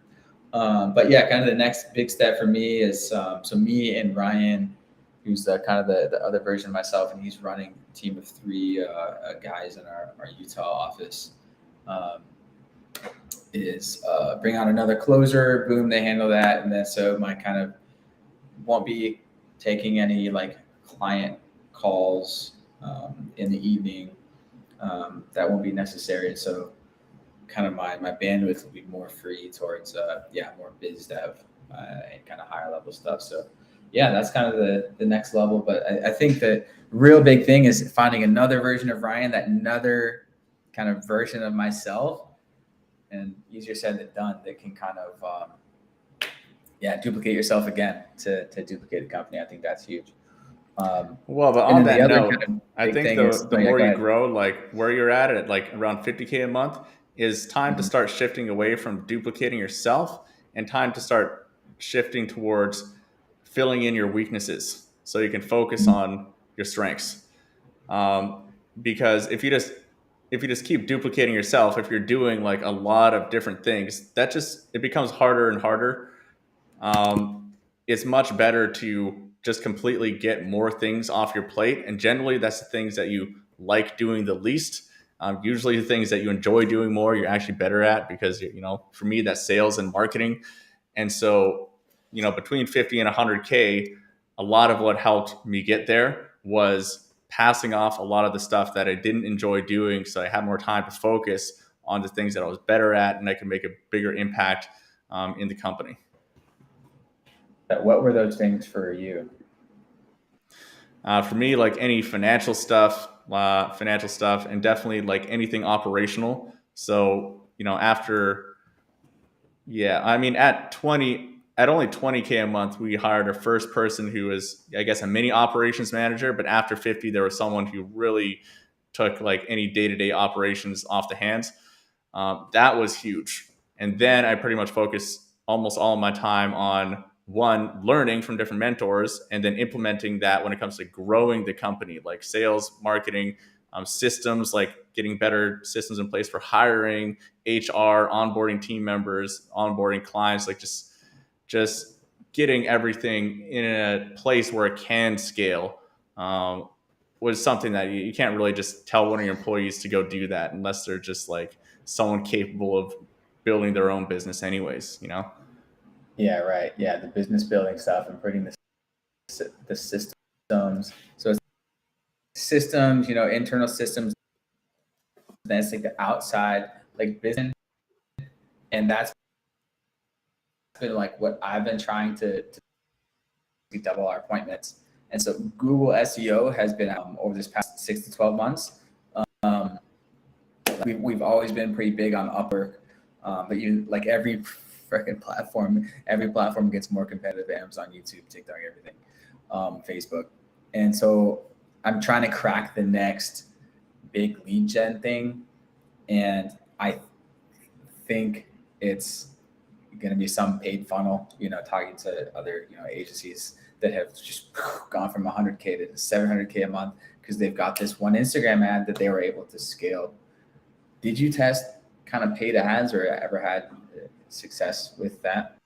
[SPEAKER 1] But yeah, kind of the next big step for me is so me and Ryan, who's kind of the other version of myself, and he's running a team of three guys in our Utah office. Um, is bring on another closer. Boom, they handle that, and then so my kind of won't be taking any like client calls in the evening. That won't be necessary. So kind of my bandwidth will be more free towards more biz dev and kind of higher level stuff. So yeah, that's kind of the next level. But I think the real big thing is finding another version of Ryan, that another kind of version of myself, and easier said than done, that can kind of duplicate yourself again to duplicate the company. I think that's huge. Um,
[SPEAKER 2] Well, but
[SPEAKER 1] and
[SPEAKER 2] on
[SPEAKER 1] then the
[SPEAKER 2] that
[SPEAKER 1] other kind
[SPEAKER 2] note,
[SPEAKER 1] of
[SPEAKER 2] I
[SPEAKER 1] big
[SPEAKER 2] think
[SPEAKER 1] thing is,
[SPEAKER 2] the
[SPEAKER 1] oh yeah,
[SPEAKER 2] more
[SPEAKER 1] go
[SPEAKER 2] you
[SPEAKER 1] ahead.
[SPEAKER 2] grow, like where you're at like around 50K a month, is time to
[SPEAKER 1] Mhm.
[SPEAKER 2] start shifting away from duplicating yourself and time to start shifting towards filling in your weaknesses so you can focus on your strengths. Because if you just keep duplicating yourself, if you're doing like a lot of different things, that just it becomes harder and harder. It's much better to just completely get more things off your plate. And generally, that's the things that you like doing the least. Usually, the things that you enjoy doing more, you're actually better at because, for me, that's sales and marketing. And so, between 50 and 100K, a lot of what helped me get there was passing off a lot of the stuff that I didn't enjoy doing. So I had more time to focus on the things that I was better at and I could make a bigger impact in the company.
[SPEAKER 1] What were those things for you?
[SPEAKER 2] For me, like any financial stuff, and definitely like anything operational. So, I mean, at only 20K a month, we hired our first person who was, I guess, a mini operations manager. But after 50, there was someone who really took like any day to day operations off the hands. That was huge. And then I pretty much focused almost all of my time on one, learning from different mentors, and then implementing that when it comes to growing the company, like sales, marketing, systems, like getting better systems in place for hiring, HR, onboarding team members, onboarding clients, like just getting everything in a place where it can scale. Was something that you can't really just tell one of your employees to go do that unless they're just like someone capable of building their own business anyways.
[SPEAKER 1] Yeah, right. Yeah, the business building stuff and putting the systems. So it's systems, internal systems. Then it's like the outside, like business, and that's been like what I've been trying to double our appointments. And so Google SEO has been over this past 6 to 12 months. Um, we've always been pretty big on Upwork, but you like every freaking platform, every platform gets more competitive. Amazon, YouTube, TikTok, everything, Facebook, and so I'm trying to crack the next big lead gen thing, and I think it's going to be some paid funnel, talking to other, agencies that have just gone from 100K to 700K a month because they've got this one Instagram ad that they were able to scale. Did you test kind of paid ads or ever had success with that?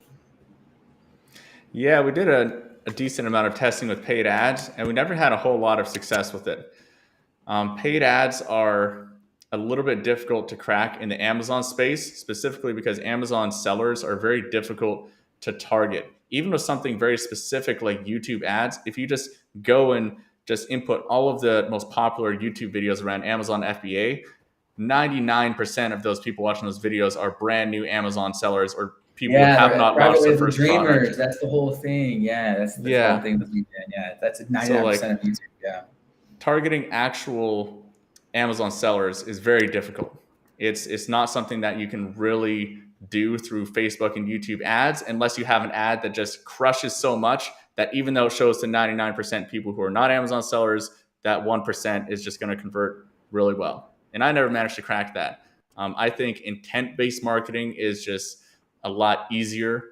[SPEAKER 2] Yeah, we did a decent amount of testing with paid ads, and we never had a whole lot of success with it. Paid ads are a little bit difficult to crack in the Amazon space, specifically because Amazon sellers are very difficult to target. Even with something very specific like YouTube ads, if you just go and just input all of the most popular YouTube videos around Amazon FBA, 99% of those people watching those videos are brand new Amazon sellers or people who
[SPEAKER 1] Yeah,
[SPEAKER 2] have
[SPEAKER 1] the
[SPEAKER 2] not
[SPEAKER 1] private
[SPEAKER 2] launched their
[SPEAKER 1] label
[SPEAKER 2] first product.
[SPEAKER 1] dreamers. That's the whole thing. Yeah, that's the whole
[SPEAKER 2] Yeah.
[SPEAKER 1] thing with LinkedIn. Yeah, that's
[SPEAKER 2] So
[SPEAKER 1] 99%
[SPEAKER 2] like
[SPEAKER 1] of YouTube. Yeah.
[SPEAKER 2] targeting actual Amazon sellers is very difficult. It's not something that you can really do through Facebook and YouTube ads unless you have an ad that just crushes so much that even though it shows to 99% people who are not Amazon sellers, that 1% is just going to convert really well. And I never managed to crack that. I think intent-based marketing is just a lot easier.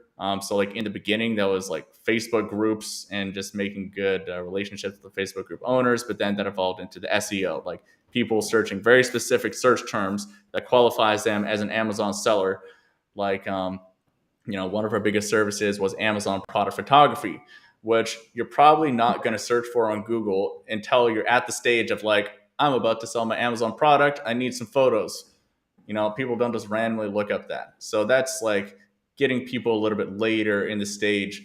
[SPEAKER 2] So like in the beginning, that was like Facebook groups and just making good relationships with the Facebook group owners. But then that evolved into the SEO, like people searching very specific search terms that qualifies them as an Amazon seller. Like, one of our biggest services was Amazon product photography, which you're probably not going to search for on Google until you're at the stage of like, I'm about to sell my Amazon product. I need some photos. People don't just randomly look up that. So that's like getting people a little bit later in the stage,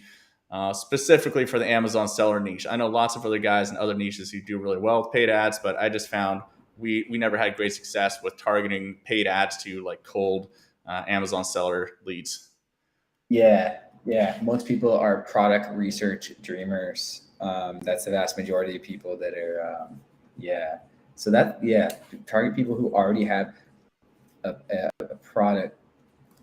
[SPEAKER 2] specifically for the Amazon seller niche. I know lots of other guys in other niches who do really well with paid ads, but I just found we never had great success with targeting paid ads to like cold Amazon seller leads.
[SPEAKER 1] Yeah, yeah. Most people are product research dreamers. That's the vast majority of people that are, yeah. So yeah, target people who already have a product.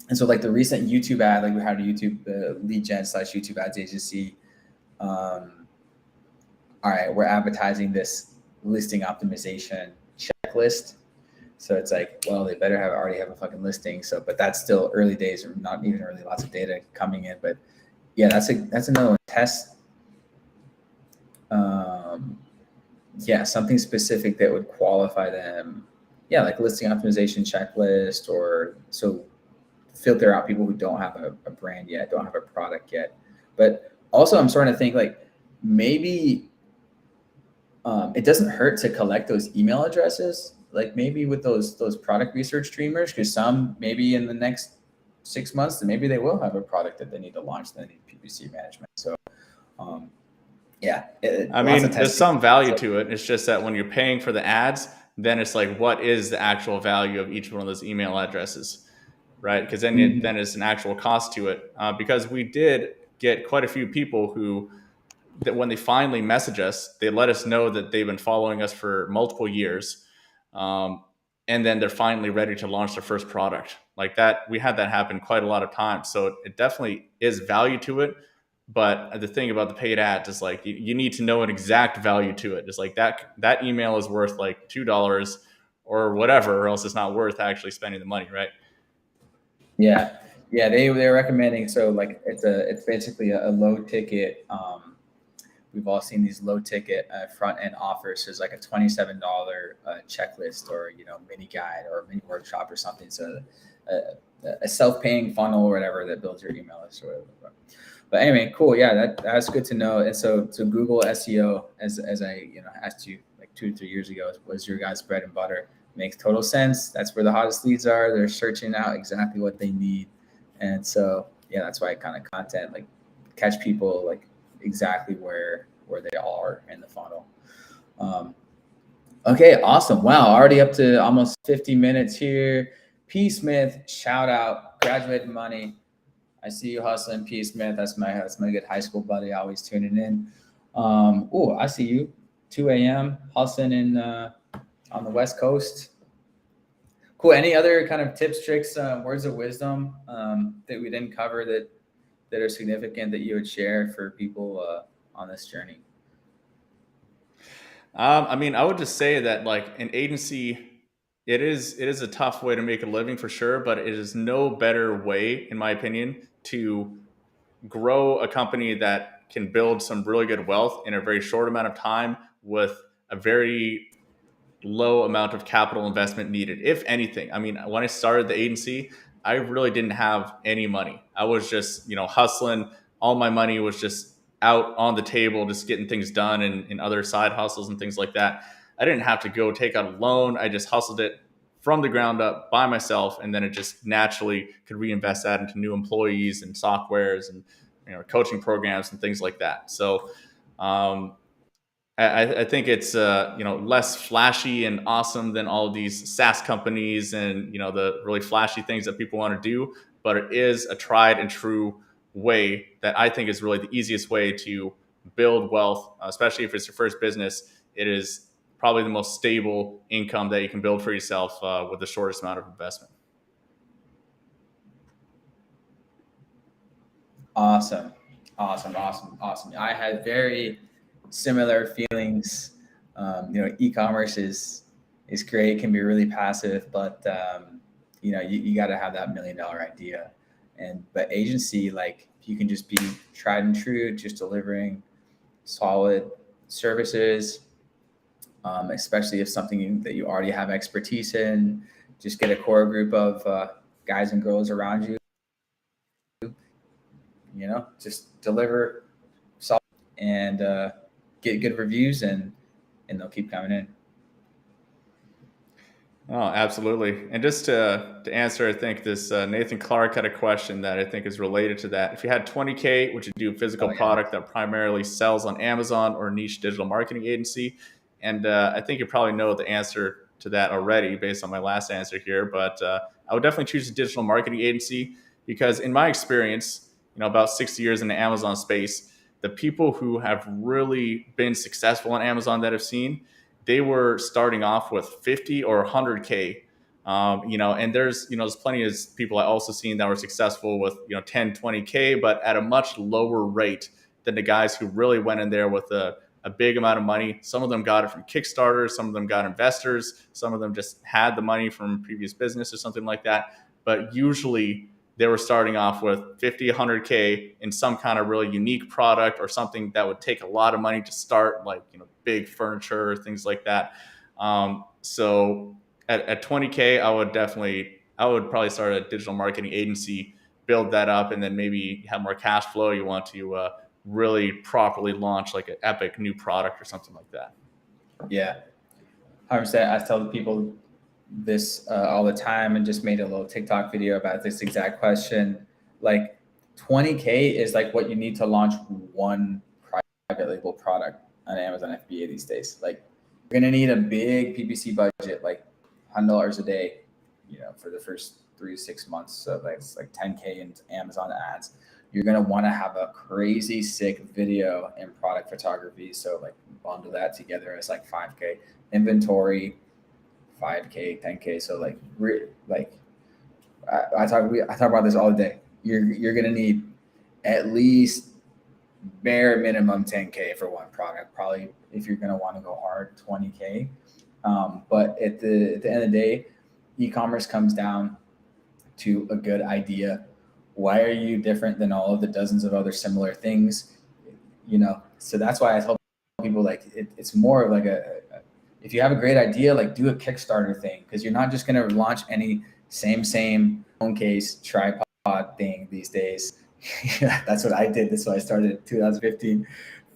[SPEAKER 1] And so, like the recent YouTube ad, like we had a YouTube lead gen / YouTube ads agency. All right, we're advertising this listing optimization checklist. So it's like, well, they better already have a fucking listing. So, but that's still early days, or not even early, lots of data coming in. But yeah, that's another one. Test, um, yeah, something specific that would qualify them. Yeah, like listing optimization checklist, or so filter out people who don't have a brand yet, don't have a product yet. But also, I'm starting to think like maybe it doesn't hurt to collect those email addresses, like maybe with those product research streamers, because some maybe in the next 6 months, maybe they will have a product that they need to launch, that they need PPC management. So yeah,
[SPEAKER 2] I
[SPEAKER 1] lots of
[SPEAKER 2] mean, there's
[SPEAKER 1] testing.
[SPEAKER 2] some value to it. It's just that when you're paying for the ads, then it's like, what is the actual value of each one of those email addresses, right? Because then it's an actual cost to it. Because we did get quite a few people who, that when they finally message us, they let us know that they've been following us for multiple years. And then they're finally ready to launch their first product. Like that, we had that happen quite a lot of times. So it definitely is value to it. But the thing about the paid ads is like you need to know an exact value to it. It's like that email is worth like $2 or whatever, or else it's not worth actually spending the money, right?
[SPEAKER 1] Yeah, yeah, they're recommending. So like it's basically a low ticket. We've all seen these low ticket front end offers. So it's like a $27 checklist, or mini guide or mini workshop or something. So a self paying funnel or whatever that builds your email list or whatever. But anyway, cool. Yeah, that's good to know. And so Google SEO, as I asked you like 2 to 3 years ago, was your guys' bread and butter. Makes total sense. That's where the hottest leads are. They're searching out exactly what they need, and so yeah, that's why kind of content like catch people like exactly where they are in the funnel. Okay, awesome. Wow, already up to almost 50 minutes here. P Smith, shout out, graduated money. I see you hustling, P Smith. That's my good high school buddy. Always tuning in. Oh, I see you. 2 a.m. hustling in on the West Coast. Cool. Any other kind of tips, tricks, words of wisdom that we didn't cover that are significant that you would share for people on this journey?
[SPEAKER 2] I mean, I would just say that like an agency, it is a tough way to make a living for sure, but it is no better way, in my opinion, to grow a company that can build some really good wealth in a very short amount of time with a very low amount of capital investment needed, if anything. I mean, when I started the agency, I really didn't have any money. I was just, hustling. All my money was just out on the table, just getting things done and in other side hustles and things like that. I didn't have to go take out a loan. I just hustled it from the ground up by myself, and then it just naturally could reinvest that into new employees and softwares and coaching programs and things like that. So um, I think it's less flashy and awesome than all of these SaaS companies and the really flashy things that people want to do, but it is a tried and true way that I think is really the easiest way to build wealth, especially if it's your first business. It is probably the most stable income that you can build for yourself with the shortest amount of investment.
[SPEAKER 1] Awesome. I had very similar feelings. E-commerce is great, can be really passive, but you got to have that $1 million idea. But agency, like, you can just be tried and true, just delivering solid services, especially if something that you already have expertise in. Just get a core group of guys and girls around you. Just deliver solid and get good reviews, and they'll keep coming in.
[SPEAKER 2] Oh, absolutely. And just to answer, I think this Nathan Clark had a question that I think is related to that. If you had 20K, would you do a physical product that primarily sells on Amazon or a niche digital marketing agency? And I think you probably know the answer to that already based on my last answer here. But I would definitely choose a digital marketing agency because in my experience, about 60 years in the Amazon space, the people who have really been successful on Amazon that I've seen, they were starting off with 50 or 100K, and there's plenty of people I also seen that were successful with, 10, 20K, but at a much lower rate than the guys who really went in there with a big amount of money. Some of them got it from Kickstarter, some of them got investors, some of them just had the money from previous business or something like that. But usually they were starting off with 50, 100K in some kind of really unique product or something that would take a lot of money to start, like, big furniture, things like that. So at 20K, I would probably start a digital marketing agency, build that up, and then maybe have more cash flow. You want to really properly launch like an epic new product or something like that.
[SPEAKER 1] Yeah, 100%. I tell people this all the time, and just made a little TikTok video about this exact question. Like, 20K is like what you need to launch one private label product on Amazon FBA these days. Like, you're gonna need a big PPC budget, like $100 a day, for the first 3 to 6 months. So that's like 10K in Amazon ads. You're gonna want to have a crazy sick video and product photography. So like bundle that together as like 5K inventory, 5K, 10K. So like I talk about this all day. You're gonna need at least bare minimum 10K for one product. Probably, if you're gonna want to go hard, 20K. But at the end of the day, e-commerce comes down to a good idea. Why are you different than all of the dozens of other similar things? So that's why I tell people, like, it's more of like if you have a great idea, like, do a Kickstarter thing, because you're not just going to launch any same phone case tripod thing these days. That's what I did. That's why I started in 2015.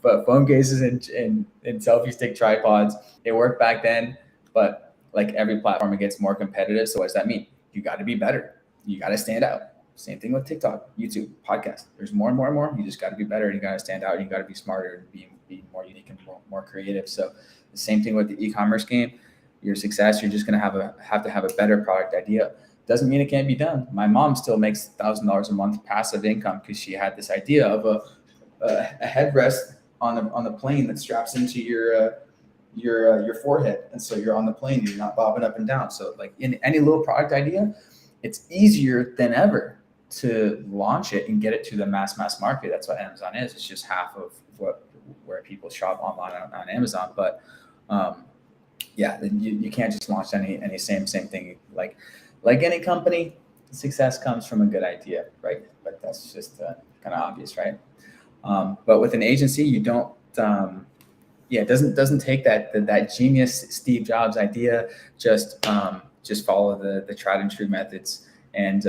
[SPEAKER 1] But phone cases and selfie stick tripods, it worked back then, but like every platform, it gets more competitive. So what does that mean? You got to be better. You got to stand out. Same thing with TikTok, YouTube, podcast. There's more and more and more. You just got to be better, and you got to stand out, and you got to be smarter and be more unique and more creative. So the same thing with the e-commerce game. Your success, you're just going to have to have a better product idea. Doesn't mean it can't be done. My mom still makes $1,000 a month passive income because she had this idea of a headrest on the plane that straps into your forehead, and so you're on the plane, you're not bobbing up and down. So like in any little product idea, it's easier than ever to launch it and get it to the mass market. That's what Amazon is. It's just half of where people shop online on Amazon. But you can't just launch any same thing. Like any company, success comes from a good idea, right? But that's just kind of obvious, right? But with an agency, you don't. It doesn't take that genius Steve Jobs idea. Just follow the tried and true methods. and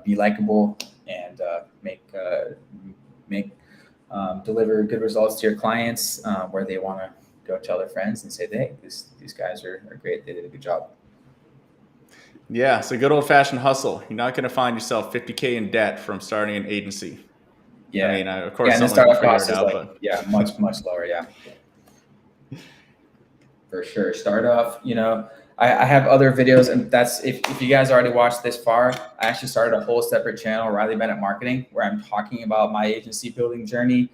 [SPEAKER 1] be likable and deliver good results to your clients, where they want to go tell their friends and say, hey, these guys are great. They did a good job.
[SPEAKER 2] Yeah, it's a good old-fashioned hustle. You're not going to find yourself 50K in debt from starting an agency.
[SPEAKER 1] Yeah.
[SPEAKER 2] I mean, of course,
[SPEAKER 1] And the
[SPEAKER 2] someone can
[SPEAKER 1] startup
[SPEAKER 2] figure
[SPEAKER 1] cost
[SPEAKER 2] it
[SPEAKER 1] is
[SPEAKER 2] out,
[SPEAKER 1] like,
[SPEAKER 2] but
[SPEAKER 1] much lower. Yeah. For sure. Start off, I have other videos, and that's if you guys already watched this far, I actually started a whole separate channel, Riley Bennett Marketing, where I'm talking about my agency building journey,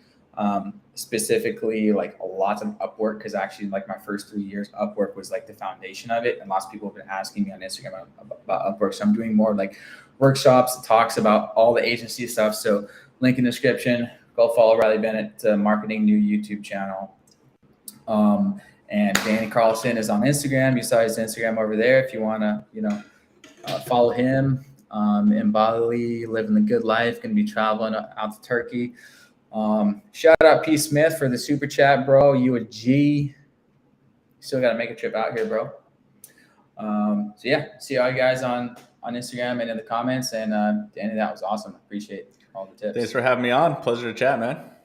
[SPEAKER 1] specifically like a lot of Upwork, because actually like my first 3 years, Upwork was like the foundation of it. And lots of people have been asking me on Instagram about Upwork. So I'm doing more like workshops, talks about all the agency stuff. So link in the description, go follow Riley Bennett Marketing new YouTube channel. And Danny Carlson is on Instagram. You saw his Instagram over there. If you want to, follow him, in Bali, living the good life, going to be traveling out to Turkey. Shout out P. Smith for the super chat, bro. You a G. Still got to make a trip out here, bro. So yeah, see all you guys on Instagram and in the comments. And Danny, that was awesome. Appreciate all the tips.
[SPEAKER 2] Thanks for having me on. Pleasure to chat, man.